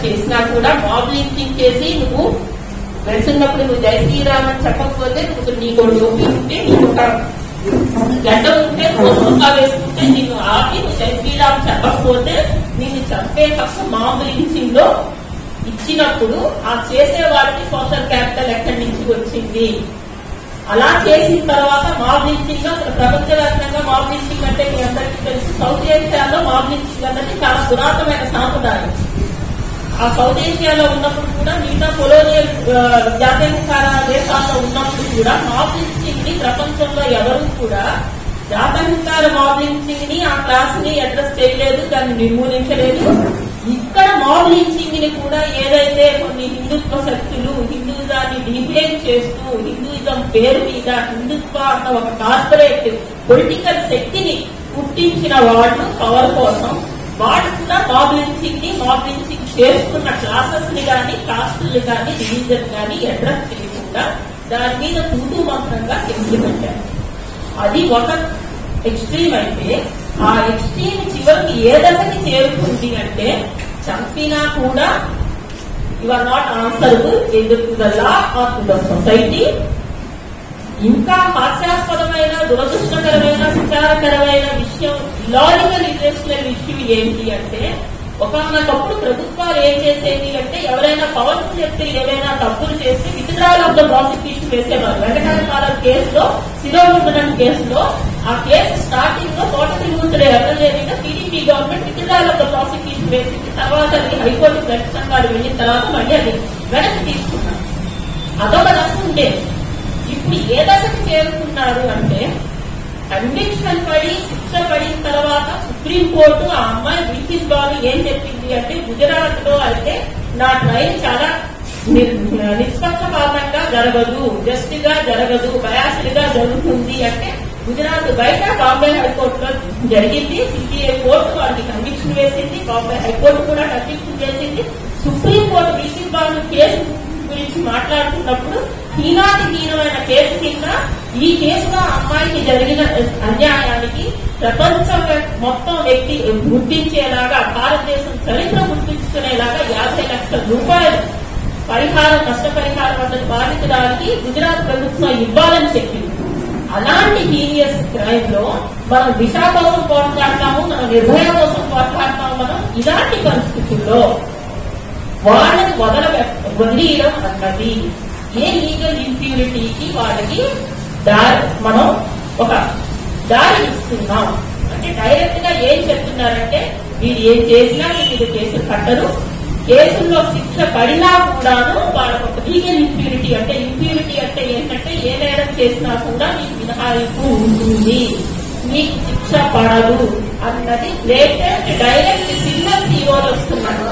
చేసినా కూడా mob lynching చేసి నువ్వు వెళ్తున్నప్పుడు నువ్వు జై శ్రీరామ్ అని చెప్పకపోతే నువ్వు నీకు లోపి ఉంటే నీకు ఒక గడ్డ ఉంటే నువ్వు సోఫా వేసుకుంటే నిన్ను ఆపి నువ్వు జై శ్రీరామ్ చెప్పకపోతే నిన్ను చంపే హక్కు మాబ్ లించింగ్ లో ఇచ్చినప్పుడు ఆ చేసే వాడికి సోషల్ క్యాపిటల్ ఎక్కడి నుంచి వచ్చింది? అలా చేసిన తర్వాత మాబ్ లించింగ్ అసలు ప్రపంచవ్యాప్తంగా మాబ్ లించింగ్ అంటే మీ అందరికీ తెలుసు. సౌత్ ఏషియాలో మాబ్ లించింగ్ అన్నది చాలా పురాతనమైన సాంప్రదాయం. ఆ సౌత్ ఏషియాలో ఉన్నప్పుడు కూడా మిగతా కొలోనియల్ జాత్యధికార దేశాల్లో ఉన్నప్పుడు కూడా మాబ్ లించింగ్ ని ప్రపంచంలో ఎవరు కూడా జాత్యధికార మాబ్ లించింగ్ ని ఆ క్లాస్ ని అడ్రస్ చేయలేదు, దాన్ని నిర్మూలించలేదు. ఇక్కడ మాబ్ లించింగ్ ని కూడా ఏదైతే కొన్ని హిందుత్వ శక్తులు హిందూయిజాన్ని డిఫేమ్ చేస్తూ హిందూయిజం పేరు మీద హిందుత్వ అన్న ఒక కార్పొరేట్ పొలిటికల్ శక్తిని పుట్టించిన వాళ్ళు పవర్ కోసం వాళ్ళు కూడా మాబ్ లించింగ్ చేస్తున్న క్లాసెస్ ని కానీ కాస్టులు కానీ రిలీజన్ కానీ అడ్రస్ చేయకుండా దాని మీద తూతూ మంత్రంగా కేసులు పెట్టారు. అది ఒక ఎక్స్ట్రీమ్ అయితే ఆ ఎక్స్ట్రీమ్ చివరికి ఏ దశకి చేరుకుంది అంటే చంపినా కూడా you are not answerable to the law of the society. ఇంకా హాస్యాస్పదమైన దురదృష్టకరమైన విచారకరమైన విషయం లాజికల్ ఇర్రేషనల్ ఇష్యూ ఏంటి అంటే ఒకనొకప్పుడు ప్రభుత్వాలు ఏం చేసేది అంటే ఎవరైనా పవర్ఫుల్ వ్యక్తులు ఏదైనా తప్పులు చేస్తే విత్డ్రాయల్ ఆఫ్ ద ప్రాసిక్యూషన్ వేసేవారు. వెంకటేశ్వర కాలం కేసులో శిరోముండనం కేసులో ఆ కేసు స్టార్టింగ్ లో కోటతిరుమూర్తులు ఎమ్మెల్యేగా TDP government withdrawal of the prosecution వేసింది. తర్వాత అది హైకోర్టు ప్రతిష్టంగాడు వెళ్ళిన తర్వాత మళ్ళీ అది వెనక్కి తీసుకున్నారు. అదొక దశ ఉండేది. ఇప్పుడు ఏ దశకు చేరుకున్నారు అంటే కన్విక్షన్ పడి శిక్ష పడిన తర్వాత సుప్రీంకోర్టు ఆ అమ్మాయి బ్రిటిష్ బాబు ఏం చెప్పింది అంటే గుజరాత్ లో అయితే నా ట్రైల్ చాలా నిష్పక్షపాతంగా జరగదు, జస్ట్ గా జరగదు, బయాస్డ్ గా జరుగుతుంది అంటే గుజరాత్ బయట బాంబే హైకోర్టులో జరిగింది. సిబిఐ కోర్టు వాళ్ళకి కన్విక్షన్ వేసింది, బాంబే హైకోర్టు కూడా కన్విక్షన్ చేసింది. సుప్రీంకోర్టు బ్రిటిష్ బాబు కేసు గురించి మాట్లాడుతున్నప్పుడు హీనాతిహీనమైన కేసు కింద ఈ కేసులో అమ్మాయికి జరిగిన అన్యాయానికి ప్రపంచం మొత్తం వ్యక్తి గుర్తించేలాగా భారతదేశం చరిత్ర గుర్తించుకునేలాగా 50 లక్షల రూపాయలు పరిహారం నష్టపరిహారం అతని బాధితురానికి గుజరాత్ ప్రభుత్వం ఇవ్వాలని చెప్పింది. అలాంటి హీనియస్ క్రైమ్ లో మనం దిశ కోసం పోట్లాడతాము, మనం నిర్భయ కోసం పోట్లాడతాము. మనం ఇలాంటి పరిస్థితుల్లో వాళ్ళని వదిలేయడం అన్నది ఏ లీగల్ ఇంప్యూరిటీకి వాళ్ళకి మనం ఒక దారి ఇస్తున్నాం అంటే డైరెక్ట్ గా ఏం చెప్తున్నారంటే వీళ్ళు ఏం చేసినా మీరు కేసులు కట్టరు, కేసుల్లో శిక్ష పడినా కూడాను వాళ్ళకు ఒక లీగల్ ఇంప్యూరిటీ అంటే ఏంటంటే ఏ నేరం చేసినా కూడా మీకు మినహాయింపు ఉంటుంది, మీకు శిక్ష పడదు అన్నది లేటెస్ట్ డైరెక్ట్ సిగ్నల్ తీరోలు వస్తున్నారు.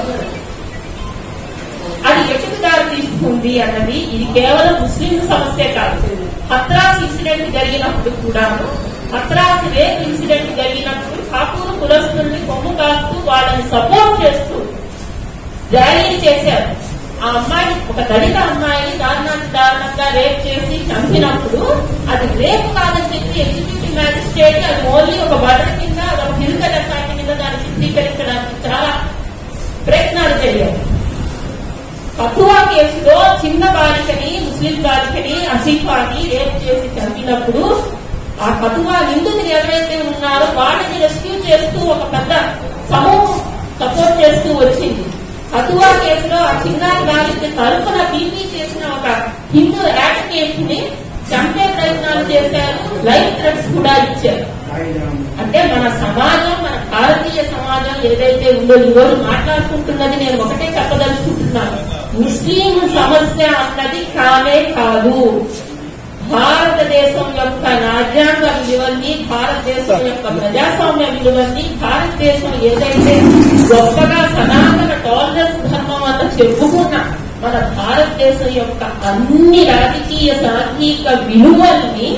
అది ఎటుకు దారి తీసుకుంది అన్నది ఇది కేవలం ముస్లిం సమస్య కాదు. హత్రాస్ ఇన్సిడెంట్ జరిగినప్పుడు కూడా హత్రాస్ రేప్ ఇన్సిడెంట్ జరిగినప్పుడు ఠాకూర్ కులస్తుల్ని కొమ్ము కాస్తూ వాళ్ళని సపోర్ట్ చేస్తూ ర్యాలీలు చేశారు. ఆ అమ్మాయి ఒక దళిత అమ్మాయిని దారుణంగా రేప్ చేసి చంపినప్పుడు అది రేప్ కాదని చెప్పి ఎగ్జిక్యూటివ్ మ్యాజిస్ట్రేట్ అది ఓన్లీ ఒక బటర్ కింద ఒక ఫిజికల్ అటాక్ కింద దాన్ని చిత్రీకరించడానికి చాలా ప్రయత్నాలు జరిగాయి. ఫతువా కేసులో చిన్న బాలికని ముస్లిం బాలికని అసీఫాని రేప్ చేసి చంపినప్పుడు ఆ ఫతువా నిందితులు ఎవరైతే ఉన్నారో వాళ్ళని రెస్క్యూ చేస్తూ ఒక పెద్ద సమూహం సపోర్ట్ చేస్తూ వచ్చింది. ఫతువా కేసులో ఆ చిన్నారి బాలిక తరఫున బీపీ చేసిన ఒక హిందూ యాక్టివిస్ట్ ని చంపే ప్రయత్నాలు చేశారు, లైఫ్ థ్రెట్స్ కూడా ఇచ్చారు. అంటే మన సమాజం, మన భారతీయ సమాజం ఏదైతే ఉందో ఈ రోజు మాట్లాడుకుంటున్నది నేను ఒకటే చెప్పదలుచుకుంటున్నాను. ముస్లిం సమస్య అన్నది కానే కాదు. భారతదేశం యొక్క రాజ్యాంగ విలువల్ని, భారతదేశం యొక్క ప్రజాస్వామ్య విలువల్ని, భారతదేశం ఏదైతే గొప్పగా సనాతన టాలరెన్స్ ధర్మం అంతా చెప్పుకున్న మన భారతదేశం యొక్క అన్ని రాజకీయ సాంఘిక విలువల్ని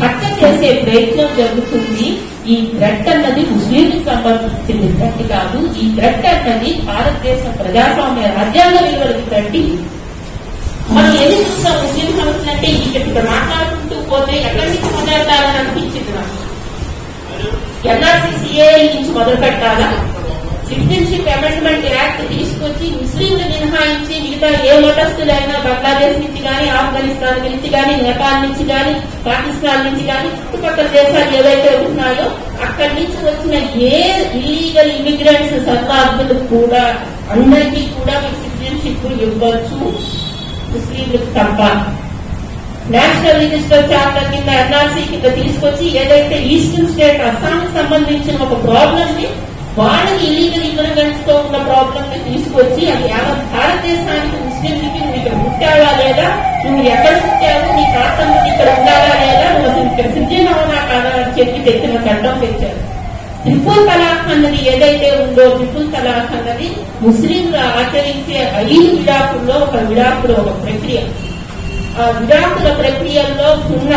హత్య చేసే ప్రయత్నం జరుగుతుంది. ఈ థ్రెట్ అన్నది ముస్లింకి సంబంధించిన థ్రెట్ కాదు. ఈ థ్రెట్ అన్నది భారతదేశం ప్రజాస్వామ్య రాజ్యాంగ విలువలకి థ్రెట్. మనం ఏది చూస్తాం ముస్లిం సమస్యలు అంటే ఇక్కడ మాట్లాడుకుంటూ పోతే ఎక్కడి నుంచి మొదలెట్టాలని అనిపించింది నాకు. ఎన్ఆర్సీ సిఏ నుంచి మొదలు పెట్టాలా, సిటిజన్షిప్ సిటిజన్షిప్ అమెండ్మెంట్ యాక్ట్ తీసుకొచ్చి ముస్లింలు మినహాయించి మిగతా ఏ మతస్థులైనా బంగ్లాదేశ్ నుంచి కానీ, ఆఫ్ఘనిస్తాన్ నుంచి కానీ, నేపాల్ నుంచి కానీ, పాకిస్తాన్ నుంచి కానీ, చుట్టుపక్కల దేశాలు ఏవైతే ఉన్నాయో అక్కడి నుంచి వచ్చిన ఏ ఇల్లీగల్ ఇమిగ్రెంట్స్ శరణార్థులు కూడా అందరికీ కూడా మీరు సిటిజన్షిప్ ఇవ్వచ్చు, ముస్లింలకు తప్ప. నేషనల్ రిజిస్టర్ చార్టర్ కింద ఎన్ఆర్సీ కింద తీసుకొచ్చి ఏదైతే ఈస్టర్న్ స్టేట్ అస్సాంకి సంబంధించిన ఒక ప్రాబ్లం ని వాళ్ళకి ఇల్లీగల్ ఇమిగ్రెంట్స్ తో ఉన్న ప్రాబ్లం ని తీసుకొచ్చి అది భారతదేశానికి ముస్లింలకి నువ్వు ఇక్కడ పుట్టావా లేదా, నువ్వు ఎక్కడ పుట్టావు, నీ ప్రాంతంలో ఇక్కడ ఉండాలా లేదా, నువ్వు అసలు ఇక్కడ సిటిజన్ అవునా కాదా అని చెప్పి తెచ్చిన చట్టం తెచ్చారు. ట్రిపుల్ తలాక్ అన్నది ఏదైతే ఉందో, ట్రిపుల్ తలాక్ అన్నది ముస్లింలు ఆచరించే 5 విడాకుల్లో ఒక విడాకుడు ఒక ప్రక్రియ. ఆ విడాకుల ప్రక్రియల్లో ఉన్న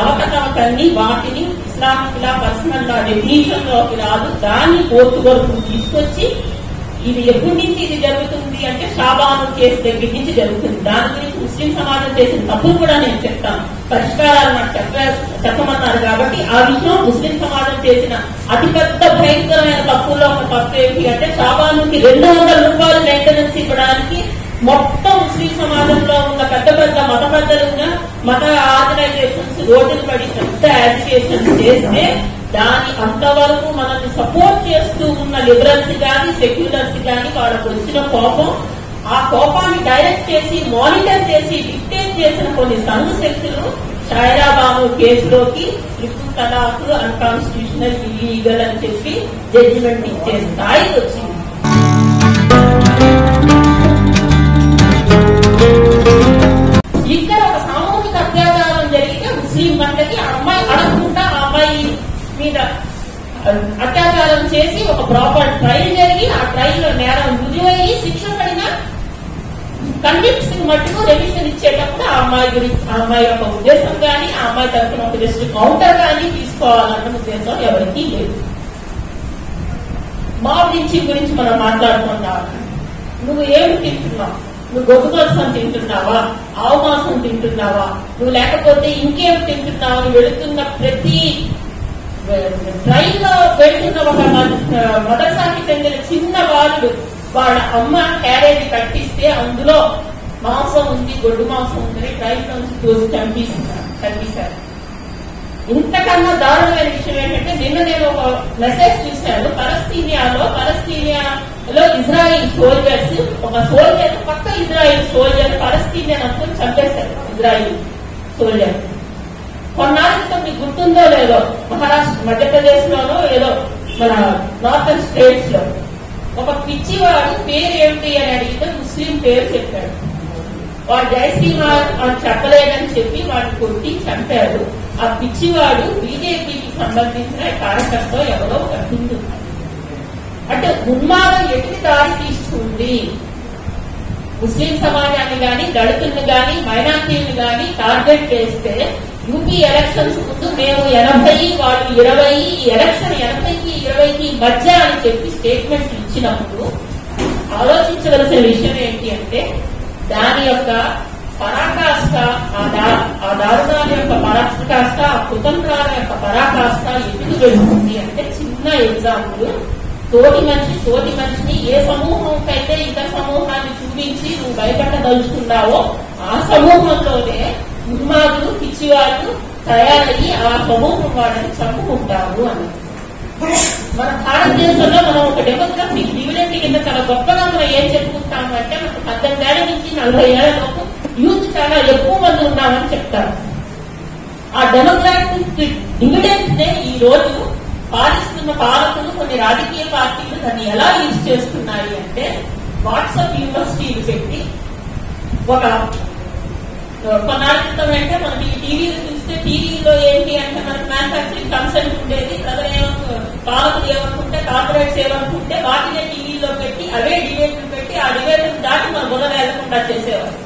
అవకతవకల్ని వాటిని ఇస్లామిక్ లా, పర్సనల్ లా డెఫినిషన్ లోకి రాదు, దాన్ని కోర్టు వరకు తీసుకొచ్చి ఇది ఎప్పటి నుంచి ఇది జరుగుతుంది అంటే షాబాను కేసు దగ్గర నుంచి జరుగుతుంది. దాని గురించి ముస్లిం సమాజం చేసిన తప్పులు కూడా నేను చెప్తాను, పరిష్కారాలు నాకు చెప్పమన్నారు కాబట్టి ఆ విషయం ముస్లిం సమాజం చేసిన అతిపెద్ద భయంకరమైన తప్పుల్లో ఒక తప్పు ఏంటి అంటే షాబానుకి 200 రూపాయలు మెయింటెనెన్స్ ఇవ్వడానికి మొత్తం ముస్లిం సమాజంలో ఉన్న పెద్ద పెద్ద మత పెద్దలుగా మత ఆర్గనైజేషన్స్ రోడ్డును పడి పెద్ద యాజిటేషన్ చేస్తే దాని అంతవరకు మనల్ని సపోర్ట్ చేస్తూ ఉన్న లిబరల్స్ కానీ, సెక్యులర్స్ కానీ వాళ్ళకు వచ్చిన కోపం, ఆ కోపాన్ని డైరెక్ట్ చేసి మానిటర్ చేసి డిక్టేట్ చేసిన కొన్ని సంఘ శక్తులు షాయిరా బాను కేసులోకి ట్రిపుల్ తలాక్ అన్కాన్స్టిట్యూషనల్, ఇల్లీగల్ అని చెప్పి జడ్జిమెంట్ ఇచ్చే స్థాయికి వచ్చింది. ఇక్కడ ఒక సామూహిక అత్యాచారం జరిగితే ముస్లిం మహిళకి ఆ అమ్మాయి అడగకుండా ఆ అమ్మాయి మీద అత్యాచారం చేసి ఒక ప్రాపర్ ట్రయల్ జరిగి ఆ ట్రయల్ లో నేరం రుజువయ్యి శిక్ష పడిన కన్విక్ట్స్ మట్టుకు రెమిషన్ ఇచ్చేటప్పుడు ఆ అమ్మాయి గురించి, ఆ అమ్మాయి యొక్క ఉద్దేశం కానీ, ఆ అమ్మాయి తరఫున ఒక జస్ట్ కౌంటర్ కానీ తీసుకోవాలన్న ఉద్దేశం ఎవరికీ లేదు. మాబ్ లించింగ్ గురించి మనం మాట్లాడుకుంటాం. నువ్వు ఏమి తింటున్నావు, నువ్వు గొడ్డు మాంసం తింటున్నావా, ఆవు మాంసం తింటున్నావా, నువ్వు లేకపోతే ఇంకేం తింటున్నావు అని వెళుతున్న ప్రతి ట్రైన్లో వెళ్తున్న ఒక మదర్సాకి చెందిన చిన్న వాళ్ళు వాళ్ళ అమ్మ క్యారేజీ కట్టిస్తే అందులో మాంసం ఉంది, గొడ్డు మాంసం ఉందని ట్రైన్ నుంచి తోసి చంపేశారు. ఇంతకన్నా దారుణమైన విషయం ఏంటంటే నిన్న నేను ఒక మెసేజ్ చూశాను. పలస్తీనియాలో ఇజ్రాయిల్ సోల్జర్స్, ఒక సోల్జర్ పక్క ఇజ్రాయిల్ సోల్జర్ పలస్తీనియన్ అనుకుని చంపేశారు. ఇజ్రాయిల్ సోల్జర్ కొన్నాళ్ళ క్రితం మీకు గుర్తుందో లేదో, మహారాష్ట్ర, మధ్యప్రదేశ్ లోనో ఏదో మన నార్థన్ స్టేట్స్ లో ఒక పిచ్చివాడు పేరు ఏమిటి అని అడిగితే ముస్లిం పేరు చెప్పాడు. వాడు జై శ్రీమాన్ అని చెప్పలేదని చెప్పి వాడిని కొట్టి చంపాడు. ఆ పిచ్చివాడు బీజేపీకి సంబంధించిన కార్యకర్త ఎవరో ఒక హిందూ. అంటే ఉన్మాదం ఎటు దారి తీస్తుంది, ముస్లిం సమాజాన్ని గాని, దళితులను గాని, మైనార్టీలను గాని టార్గెట్ చేస్తే యూపీ ఎలక్షన్స్ ముందు మేము 80 వాళ్ళు 20, ఎలక్షన్ 80కి 20కి మధ్య అని చెప్పి స్టేట్మెంట్ ఇచ్చినప్పుడు ఆలోచించవలసిన విషయం ఏంటి అంటే దాని యొక్క పరాకాష్ట, ఆ దారుణాల యొక్క పరాకాష్ట, ఆ కుతంత్రాల యొక్క పరాకాష్ట ఎందుకు వెళ్తుంది అంటే చిన్న ఎగ్జాంపుల్. తోటి మనిషిని ఏ సమూహంకైతే ఇతర సమూహాన్ని చూపించి నువ్వు భయపెట్టదలుచుకున్నావో ఆ సమూహంలోనే ఉన్మాదులు, పిచ్చివాళ్ళు తయారయ్యి ఆ సమూహం వాళ్ళని చంపుకుంటారు అని. మన భారతదేశంలో మనం ఒక డెమోగ్రఫిక్ డివిడెంట్ కింద చాలా గొప్పగా మనం ఏం చెప్పుకుంటాము అంటే మనకు 18 ఏళ్ల నుంచి 40 ఏళ్ల లోపు యూత్ చాలా ఎక్కువ మంది ఉన్నామని చెప్తారు. ఆ డెమోగ్రాఫిక్ డివిడెంట్ నే ఈ రోజు పాలిస్తున్న పాలకులు, కొన్ని రాజకీయ పార్టీలు దాన్ని ఎలా యూజ్ చేస్తున్నాయి అంటే వాట్సాప్ యూనివర్సిటీలు పెట్టి ఒక కొన్నాళ్ళ క్రితం అంటే మనకి టీవీలు చూస్తే టీవీలో ఏంటి అంటే మనకి మ్యానుఫాక్చరింగ్ కన్సల్ట్ ఉండేది. ప్రజలు పాలకులు ఏమనుకుంటే, కార్పొరేట్స్ ఏమనుకుంటే వాటినే టీవీలో పెట్టి అవే డిబేట్లు పెట్టి ఆ డిబేట్లు దాటి మన బుర్ర లేకుండా చేసేవారు.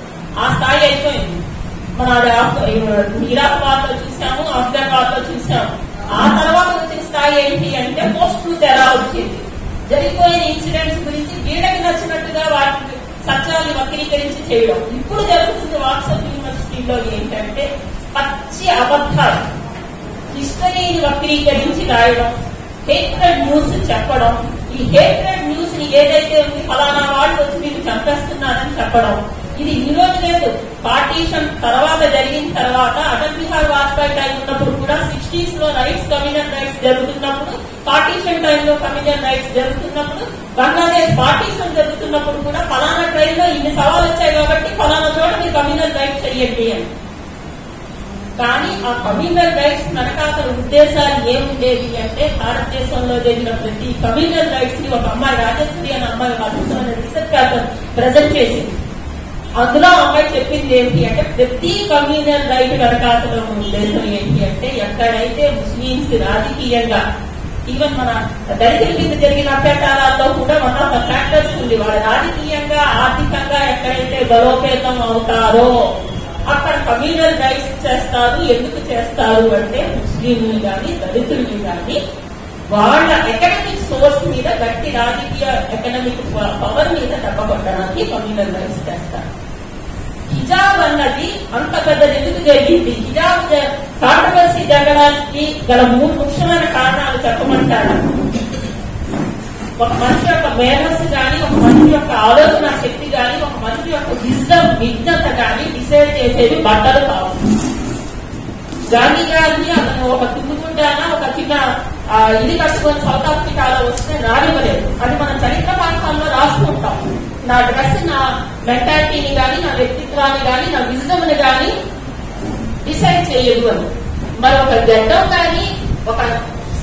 ఆ స్థాయి అయిపోయింది. మన ఇరాక్ వార్లో చూసాము, ఆఫ్ఘన్ వార్లో చూసాము. ఆ తర్వాత వచ్చిన స్థాయి ఏంటి అంటే పోస్ట్ ట్రూత్ ఎలా వచ్చేది, జరిగిపోయిన ఇన్సిడెంట్స్ గురించి వీళ్ళకి నచ్చినట్టుగా వాటిని సత్యాన్ని వక్రీకరించి చేయడం. ఇప్పుడు జరుగుతుంది వాట్సాప్ యూనివర్సిటీలో ఏంటంటే పచ్చి అబద్ధాలు, హిస్టరీని వక్రీకరించి రాయడం, హేట్రెడ్ న్యూస్ చెప్పడం. ఈ హేట్రెడ్ న్యూస్ ని ఏదైతే ఉంది ఫలానా వాళ్ళు వచ్చి మీరు చంపేస్తున్నారని చెప్పడం, ఇది ఈ రోజు లేదు. పార్టీషన్ తర్వాత జరిగిన తర్వాత అటల్ బిహారీ వాజ్పేయి టైం ఉన్నప్పుడు కూడా 60s లో రైట్స్ కమ్యూనల్ రైట్స్ జరుగుతున్నప్పుడు, పార్టీషన్ టైంలో కమ్యూనల్ రైట్స్ జరుగుతున్నప్పుడు, బంగ్లాదేశ్ పార్టీషన్ జరుగుతున్నప్పుడు కూడా ఫలానా ట్రైన్లో ఇన్ని సవాలు వచ్చాయి కాబట్టి ఫలానా చోట మీరు కమ్యూనల్ రైట్స్ చెయ్యండి అని. కానీ ఆ కమ్యూనల్ రైట్స్ వెనకాతల ఉద్దేశాలు ఏముండేది అంటే, భారతదేశంలో జరిగిన ప్రతి కమ్యూనల్ రైట్స్ ని ఒక అమ్మాయి రాజశ్రీ అనే అమ్మాయి అద్భుతమైన రీసెర్చ్ పేపర్ ప్రజెంట్ చేసింది. అందులో అమ్మాయి చెప్పింది ఏంటి అంటే, ప్రతి కమ్యూనల్ రైట్ వెనకాతల ఉద్దేశం ఏంటి అంటే, ఎక్కడైతే ముస్లింస్ రాజకీయంగా, ఈవెన్ మన దళితుల మీద జరిగిన అత్యాచారాల్లో కూడా వన్ ఆఫ్ ద ఫ్యాక్టర్స్ ఉంది, వాళ్ళు రాజకీయంగా ఆర్థికంగా ఎక్కడైతే బలోపేతం అవుతారో అక్కడ కమ్యూనల్ రైట్స్ చేస్తారు. ఎందుకు చేస్తారు అంటే, ముస్లింలు కానీ దళితుల్ని కానీ వాళ్ళ ఎకనామిక్ సోర్స్ మీద గట్టి రాజకీయ ఎకనామిక్ పవర్ మీద దెబ్బకొట్టడానికి కమ్యూనల్ రైట్స్ చేస్తారు. హిజాబ్ అన్నది అంత పెద్ద ఎందుకు జరిగింది? హిజాబ్ కాంట్రవర్సీ జరగడానికి గల 3 ముఖ్యమైన కారణాలు చెప్పమంటారు. ఒక మనిషి యొక్క మేధస్సు కానీ, ఒక మనిషి యొక్క ఆలోచన శక్తి కానీ, ఒక మనిషి యొక్క విజ్ఞత కానీ డిసైడ్ చేసేది బట్టలు కావు. గాంధీ గారిని అతను ఒక తుమ్ముకుంటానా ఒక చిన్న ఇది కట్టుకొని సౌత్ ఆఫ్రికాలో వస్తే రానివ్వలేదు. అది మన చరిత్ర పాఠాల్లో రాసుకుంటాం. నా డ్రెస్ నా మెంటాలిటీని కానీ, నా వ్యక్తిత్వాన్ని కానీ, నా విజ్డమ్ని కానీ డిసైడ్ చేయదు అని. మరి ఒక గడ్డం కానీ, ఒక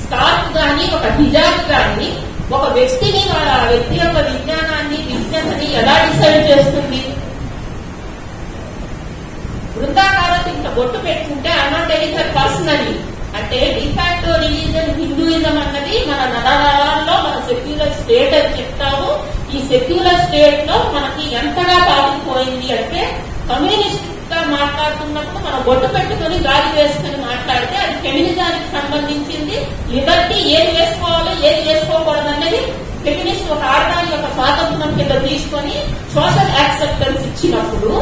స్కార్ఫ్ కానీ, ఒక హిజాబ్ కానీ ఒక వ్యక్తిని, వాళ్ళ వ్యక్తి యొక్క విజ్ఞానాన్ని, విజ్ఞతని ఎలా డిసైడ్ చేస్తుంది? వృద్ధాకాలకు ఇంత బొట్టు పెట్టుకుంటే అన్నట్ ఎడిటర్ పర్సనలీ అంటే డిఫాక్టో రిలీజన్ హిందూయిజం అన్నది మన నరనరాల్లో మన సెక్యులర్ స్టేట్ అని చెప్తాము. ఈ సెక్యులర్ స్టేట్ లో మనకి ఎంతగా పాటిపోయింది అంటే, కమ్యూనిస్ట్ గా మాట్లాడుతున్నప్పుడు మనం బొట్టు పెట్టుకుని గాలి వేసుకుని మాట్లాడితే అది ఫెమినిజానికి సంబంధించింది. లిబర్టీ ఏది వేసుకోవాలో ఏది వేసుకోకూడదు అనేది ఫెమినిస్ట్ ఒక ఆడదాని యొక్క స్వాతంత్రం కింద తీసుకొని సోషల్ యాక్సెప్టెన్స్ ఇచ్చినప్పుడు,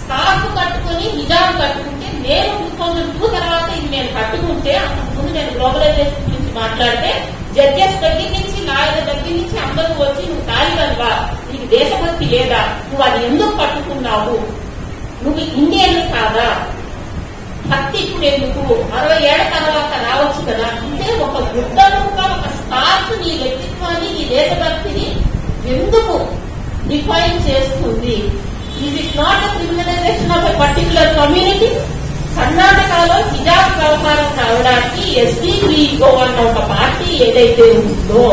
స్కార్ఫ్ కట్టుకుని హిజాబ్ కట్టుకుంటే, నేను 2002 తర్వాత ఇది నేను కట్టుకుంటే, అంతకుముందు నేను గ్లోబలైజేషన్ గురించి మాట్లాడితే జడ్జెస్ దగ్గర నుంచి, లాయర్ల దగ్గర నుంచి అందరూ వచ్చి నువ్వు తాలిబన్వా, నీకు దేశభక్తి లేదా, నువ్వు అది ఎందుకు పట్టుకున్నావు, నువ్వు ఇండియన్ కాదా, భక్తి ఇప్పుడు ఎందుకు, 60 ఏళ్ల తర్వాత రావచ్చు కదా అంటే, ఒక గుడ్డలుగా ఒక స్కార్ఫ్ నీ వ్యక్తిత్వాన్ని, నీ దేశభక్తిని ఎందుకు డిఫైన్ చేస్తుంది? Is it not a criminalization of a particular community? కర్ణాటకలో హిజాబ్ వ్యవహారం రావడానికి SDPO అన్న ఒక పార్టీ ఏదైతే ఉందో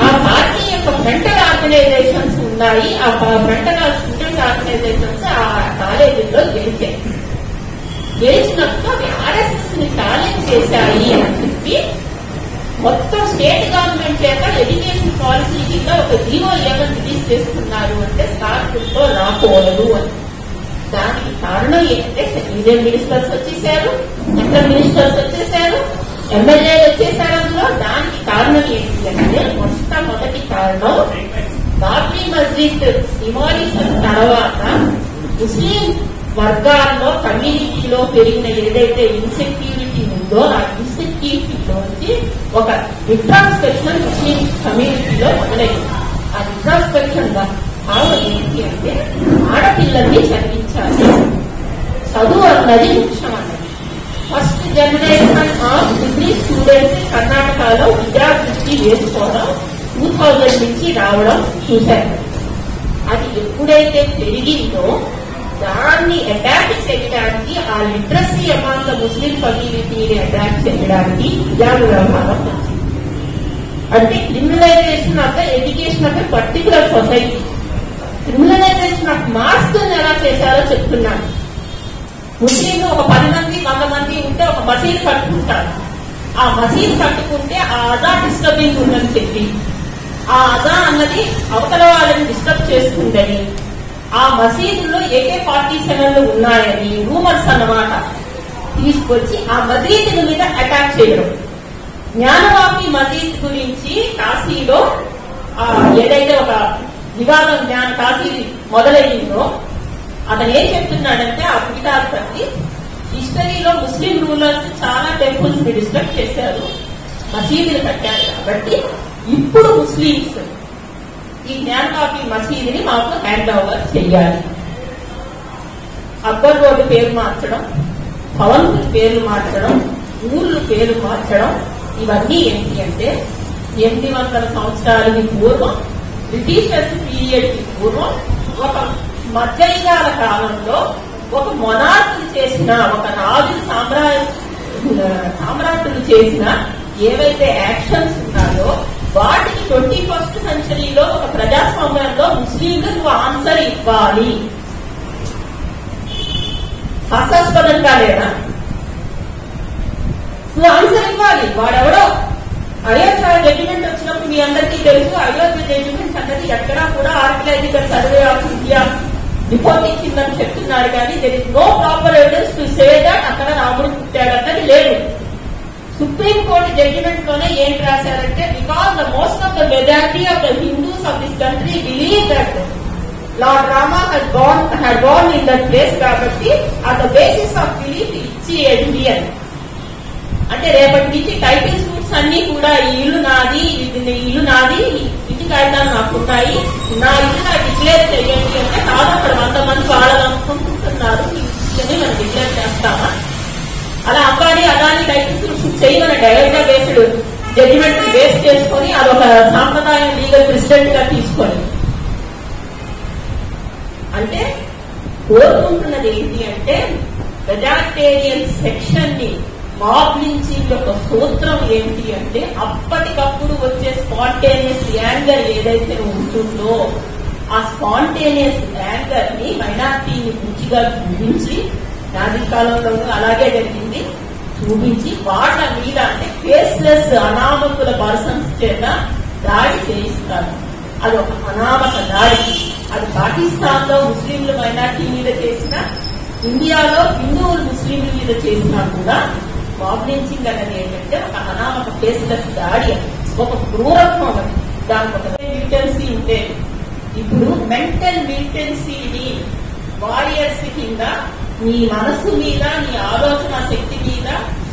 ఆ పార్టీ యొక్క ఫ్రంటల్ ఆర్గనైజేషన్స్ ఉన్నాయి. ఆ ఫ్రంటల్ స్టూడెంట్ ఆర్గనైజేషన్స్ ఆ కాలేజీలో గెలిచాయి. గెలిచినప్పుడు అవి RSS ని ఛాలెంజ్ చేశాయి అని చెప్పి మొత్తం స్టేట్ గవర్నమెంట్ చేత ఎడ్యుకేషన్ పాలసీ కింద ఒక జీవో ఏమైనా రిలీజ్ చేస్తున్నారు అంటే, స్కార్ఫ్తో రాకూడదు అని. దానికి కారణం ఏంటంటే, యూనియన్ మినిస్టర్స్ వచ్చేసారు, సెంట్రల్ మినిస్టర్స్ వచ్చేసారు, ఎమ్మెల్యేలు వచ్చేసారు అందులో. దానికి కారణం ఏంటి అంటే, మొట్టమొదటి కారణం బాబ్రీ మస్జిద్ డిమాలిషన్ తర్వాత ముస్లిం వర్గాల్లో కమ్యూనిటీలో పెరిగిన ఏదైతే ఇన్సెక్యూరిటీ ఉందో ఆ ఇన్సెక్యూరిటీలోంచి ఒక ఇంట్రాస్పెక్షన్ ముస్లిం కమ్యూనిటీలో మొదలైంది. ఆ ఇంట్రాస్పెక్షన్ భావం ఏంటి అంటే, ఆడపిల్లల్ని చదివించాలి, చదువు అన్నది ముఖ్యం అన్నది. First generation of degree students కర్ణాటకలో విద్యార్థి వేసుకోవడం 2000 నుంచి రావడం చూశారు. అది ఎప్పుడైతే పెరిగిందో దాన్ని అటాక్ చేయడానికి, ఆ లిటరసీ అమాంగ్ ద ముస్లిం కమ్యూనిటీని అటాక్ చేయడానికి హిజాబ్ వ్యవహారం వచ్చింది. అంటే criminalisation of the education of a particular society. Criminalisation of mask ఎలా చేశారో చెప్తున్నాను. ముస్లింలు ఒక 10 మంది 100 మంది ఉంటే ఒక మసీద్ కట్టుకుంటారు. ఆ మసీద్ కట్టుకుంటే ఆ అదా డిస్టర్బింగ్ ఉందని చెప్పి, ఆ అదా అన్నది అవతల వాళ్ళని డిస్టర్బ్ చేస్తుందని, ఆ మసీదుల్లో AK-47లు ఉన్నాయని రూమర్స్ అన్నమాట తీసుకొచ్చి ఆ మసీదుల మీద అటాక్ చేయడం. జ్ఞానవాపి మసీద్ గురించి కాశీలో ఏదైతే ఒక వివాదం కాశీ మొదలయ్యిందో, అతను ఏం చెప్తున్నాడంటే, ఆ పీఠాధిపతి హిస్టరీలో ముస్లిం రూలర్స్ చాలా టెంపుల్స్ ని డిస్ట్రక్ట్ చేశారు, మసీదులు కట్టారు. కాబట్టి ఇప్పుడు ముస్లింస్ ఈ జ్ఞానవాపి మసీదుని మాకు హ్యాండ్ ఓవర్ చెయ్యాలి. అక్బర్ రోడ్డు పేరు మార్చడం, భవన్ల పేర్లు మార్చడం, ఊర్లు పేరు మార్చడం, ఇవన్నీ ఏంటి అంటే 800 సంవత్సరాలకి పూర్వం, బ్రిటిషర్స్ పీరియడ్ కి పూర్వం, ఒక మధ్యయుగాల కాలంలో ఒక మొనార్కులు చేసిన, ఒక రాజులు సామ్రాట్టులు చేసిన ఏవైతే యాక్షన్స్ ఉన్నాయో వాటికి 21st సెంచరీలో ఒక ప్రజాస్వామ్యంలో ముస్లింలకు ఆన్సర్ ఇవ్వాలి. హాస్యాస్పదంగా లేదా? నువ్వు ఆన్సర్ ఇవ్వాలి. వాడెవడో అయోధ్య జడ్జిమెంట్ వచ్చినప్పుడు మీ అందరికీ తెలుసు, అయోధ్య జడ్జిమెంట్ అన్నది ఎక్కడా కూడా archaeological survey of India report ఇచ్చిందని చెప్తున్నారు, కానీ there is no proper evidence to say that అక్కడ రాముడు పుట్టాడన్నది లేదు. సుప్రీం కోర్టు జడ్జిమెంట్ లోనే ఏంటి రాశారంటే, because the most of the majority of the Hindus of this country believe that lord Rama had born in that place, కాబట్టి at the basis of belief ఇచ్చేయండి అని. అంటే రేపటి నుంచి టైటిల్ సూట్స్ అన్ని కూడా ఈ ఇల్లు నాది, ఇల్లు నాది, ఇంటి కాగితాలు నాకున్నాయి, నా ఇల్లు నాకు డిక్లేర్ చేయండి అంటే కాదు, అక్కడ 100 మంది వాళ్ళనుకుంటున్నారు, ఈ మనం డిక్లేర్ చేస్తామా? అలా అంబానీ అదాని టైటిల్ సూట్స్ చేయమని డైరెక్ట్ గా బేస్డ్ జడ్జిమెంట్ బేస్ చేసుకొని అదొక సాంప్రదాయం లీగల్ ప్రెసిడెంట్ గా తీసుకొని, అంటే కోరుకుంటున్నది ఏంటి అంటే వెజాటేరియన్ సెక్షన్ ని మాబ్ లించింగ్ యొక్క సూత్రం ఏంటి అంటే అప్పటికప్పుడు వచ్చే స్పాంటేనియస్ యాంగర్ ఏదైతే ఉంటుందో ఆ స్పాంటేనియస్ యాంగర్ ని మైనార్టీని పూర్తిగా చూపించి, నాది కాలంలోనూ అలాగే జరిగింది, చూపించి వాళ్ళ మీద అంటే ఫేస్లెస్ అనామకుల పర్సన్స్ చేత దాడి చేయిస్తారు. అది ఒక అనామక దాడి. అది పాకిస్తాన్ లో ముస్లింలు మైనార్టీ మీద చేసిన, ఇండియాలో హిందువులు ముస్లింల మీద చేసినా కూడా మాబ్ లించింగ్ అనేది ఏంటంటే ఒక అనామక ఫేస్లెస్ దాడి, ఒక క్రూరత్వం. అది దానికి ఒక మిలిటెన్సీ ఉంటే, ఇప్పుడు మెంటల్ మిలిటెన్సీని వారియర్స్ కింద నీ మనసు మీద, నీ ఆలోచన శక్తి మీద,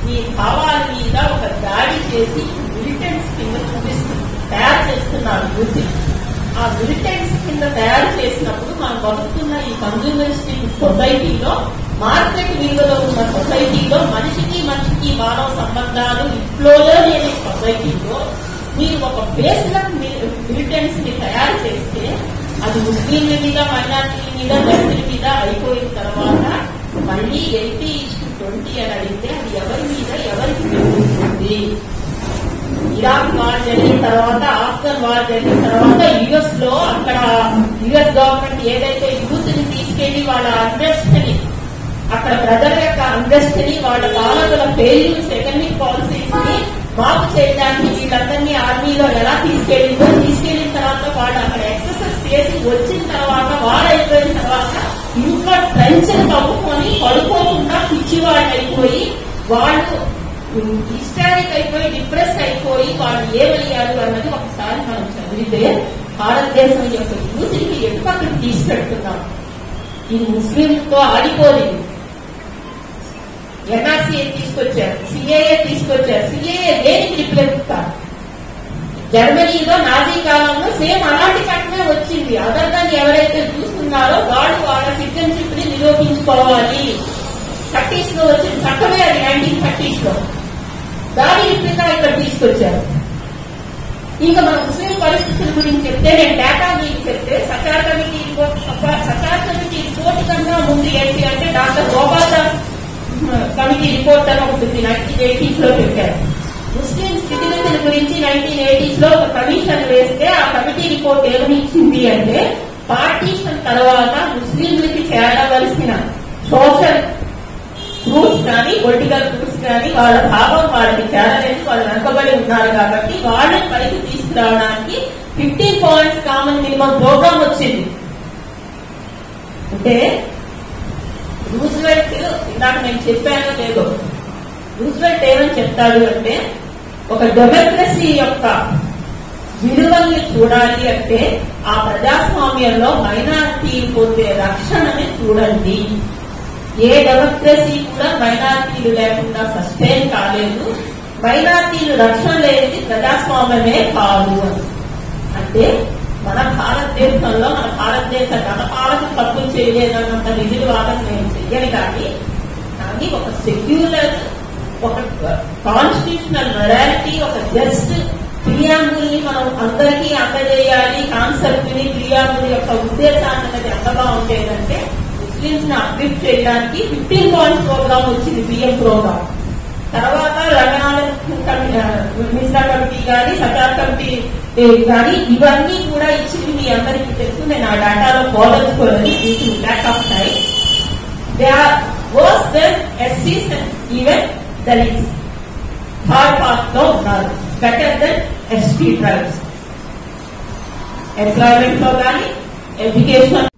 నీ భావాల మీద ఒక దాడి చేసి మిలిటెంట్స్ కింద తయారు చేస్తున్నారు యూత్. ఆ మిలిటెంట్స్ కింద తయారు చేసినప్పుడు మనం బతుకుతున్న ఈ కన్జ్యూమరిస్టిక్ సొసైటీలో, మార్కెట్ విలువలో ఉన్న సొసైటీలో, మనిషికి మనిషికి మానవ సంబంధాలు ఇంట్లోనే లేని సొసైటీలో మీరు ఒక బేస్లెస్ మిలిటెంట్స్ ని తయారు చేస్తే అది ముస్లింల మీద, మైనార్టీల మీద, దళితుల మీద అయిపోయిన తర్వాత మళ్ళీ 80:20 అని అడిగితే అది ఎవరి మీద ఎవరికి పెరుగుతుంది? ఇరాక్ వార్ జరిగిన తర్వాత, ఆఫ్ఘన్ వార్ జరిగిన తర్వాత యుఎస్ లో అక్కడ యుఎస్ గవర్నమెంట్ ఏదైతే యూత్ ని తీసుకెళ్లి వాళ్ళ అన్రెస్ట్ ని, అక్కడ ప్రజల యొక్క అన్రెస్ట్ ని, వాళ్ళ పాలకుల ఫెయిల్యూర్స్, ఎకనామిక్ పాలసీస్ ని మాపు చేయడానికి వీళ్ళందరినీ ఆర్మీలో ఎలా తీసుకెళ్లిందో, తీసుకెళ్లిన తర్వాత వాళ్ళు అక్కడ ఎక్సర్సైజ్ చేసి వచ్చిన తర్వాత వారు అయిపోయిన తర్వాత ఇంట్లో ట్రెంచ్ని కప్పుకొని పడుకోకుండా పిచ్చివాళ్ళు అయిపోయి, వాళ్ళు హిస్టారిక్ అయిపోయి, డిప్రెస్ అయిపోయి వాళ్ళు ఏమయ్యారు అన్నది ఒకసారి మనం చదివితే భారతదేశం యొక్క యూత్ని ఎటు పక్కన తీసుకెడుతున్నాం. ఇది ముస్లింలతో ఆడిపోలేదు. ఎన్ఆర్సీఏ తీసుకొచ్చారు, సిఏఏ తీసుకొచ్చారు. సిఏఏ దేనికి రిప్లేస్ కాదు. జర్మనీలో నాజీ కాలంలో సేమ్ అలాంటి చట్టమే వచ్చింది. అదర్ దాన్ని ఎవరైతే చూస్తున్నారో వాళ్ళు వాళ్ళ సిటిజన్షిప్ ని నిరూపించుకోవాలి. 30s లో వచ్చిన చట్టమే అది, 1930s లో. దాని రిప్లికా ఇక్కడ తీసుకొచ్చారు. ఇంకా మన ముస్లిం పరిస్థితుల గురించి చెప్తే, నేను డేటా మీకు చెప్తే, సచార్ కమిటీ రిపోర్ట్ కన్నా ముందు ఏంటి అంటే డాక్టర్ గోపాల్దాస్ కమిటీ రిపోర్ట్ అని ఒకటి 1980s లో పెట్టారు. ముస్లిం స్థితిగతుల గురించి 1980s లో ఒక కమిషన్ వేస్తే ఆ కమిటీ రిపోర్ట్ ఏమని ఇచ్చింది అంటే, పార్టీషన్ తర్వాత ముస్లింలకి చేరవలసిన సోషల్ రూట్స్ కానీ, పొలిటికల్ రూట్స్ కానీ వాళ్ళ భావం వాళ్ళకి చేరలేదు, వాళ్ళు వెనుకబడి ఉన్నారు కాబట్టి వాళ్ళని పైకి తీసుకురావడానికి 15 పాయింట్స్ కామన్ మినిమం ప్రోగ్రామ్ వచ్చింది. అంటే రూజ్వెల్ట్, ఇందాక నేను చెప్పానో లేదో, రూజ్వెల్ట్ ఏమని చెప్తాడు అంటే, ఒక డెమోక్రసీ యొక్క విలువల్ని చూడాలి అంటే ఆ ప్రజాస్వామ్యంలో మైనారిటీ పొందే రక్షణని చూడండి. ఏ డెమోక్రసీ కూడా మైనారిటీలు లేకుండా సస్టైన్ కాలేదు. మైనారిటీలు రక్షణ లేనిది ప్రజాస్వామ్యమే కాదు అని. అంటే మన భారతదేశంలో మన భారతదేశ గత పాలక తప్పులు చేయలేదన్నంత నిధులు వాదన నేను చెయ్యను కానీ ఒక సెక్యులర్ ఒక కాన్స్టిట్యూషనల్ మొరాలిటీ ఒక జస్ట్ ప్రియాంబుల్ ని మనం అందరికీ అందజేయాలి కాన్సెప్ట్ ని ప్రియాంబుల్ యొక్క ఉద్దేశాన్ని అనేది ఎంతగా ఉండేదంటే ముస్లింస్ ని అప్లిఫ్ట్ చేయడానికి 15 పాయింట్స్ ప్రోగ్రామ్ వచ్చింది పిఎం ప్రోగ్రామ్. తర్వాత మిశ్రా కమిటీ కానీ సచార్ కమిటీ కానీ ఇవన్నీ కూడా ఇచ్చింది మీ అందరికీ తెలుసు. నేను ఆ డేటాలో పోదలుచుకోలేదు lack of time. They are worse than ఎస్సీస్ and even Dalits third part లో ఉన్నారు. Better than ST tribes. Employment లో కానీ ఎడ్యుకేషన్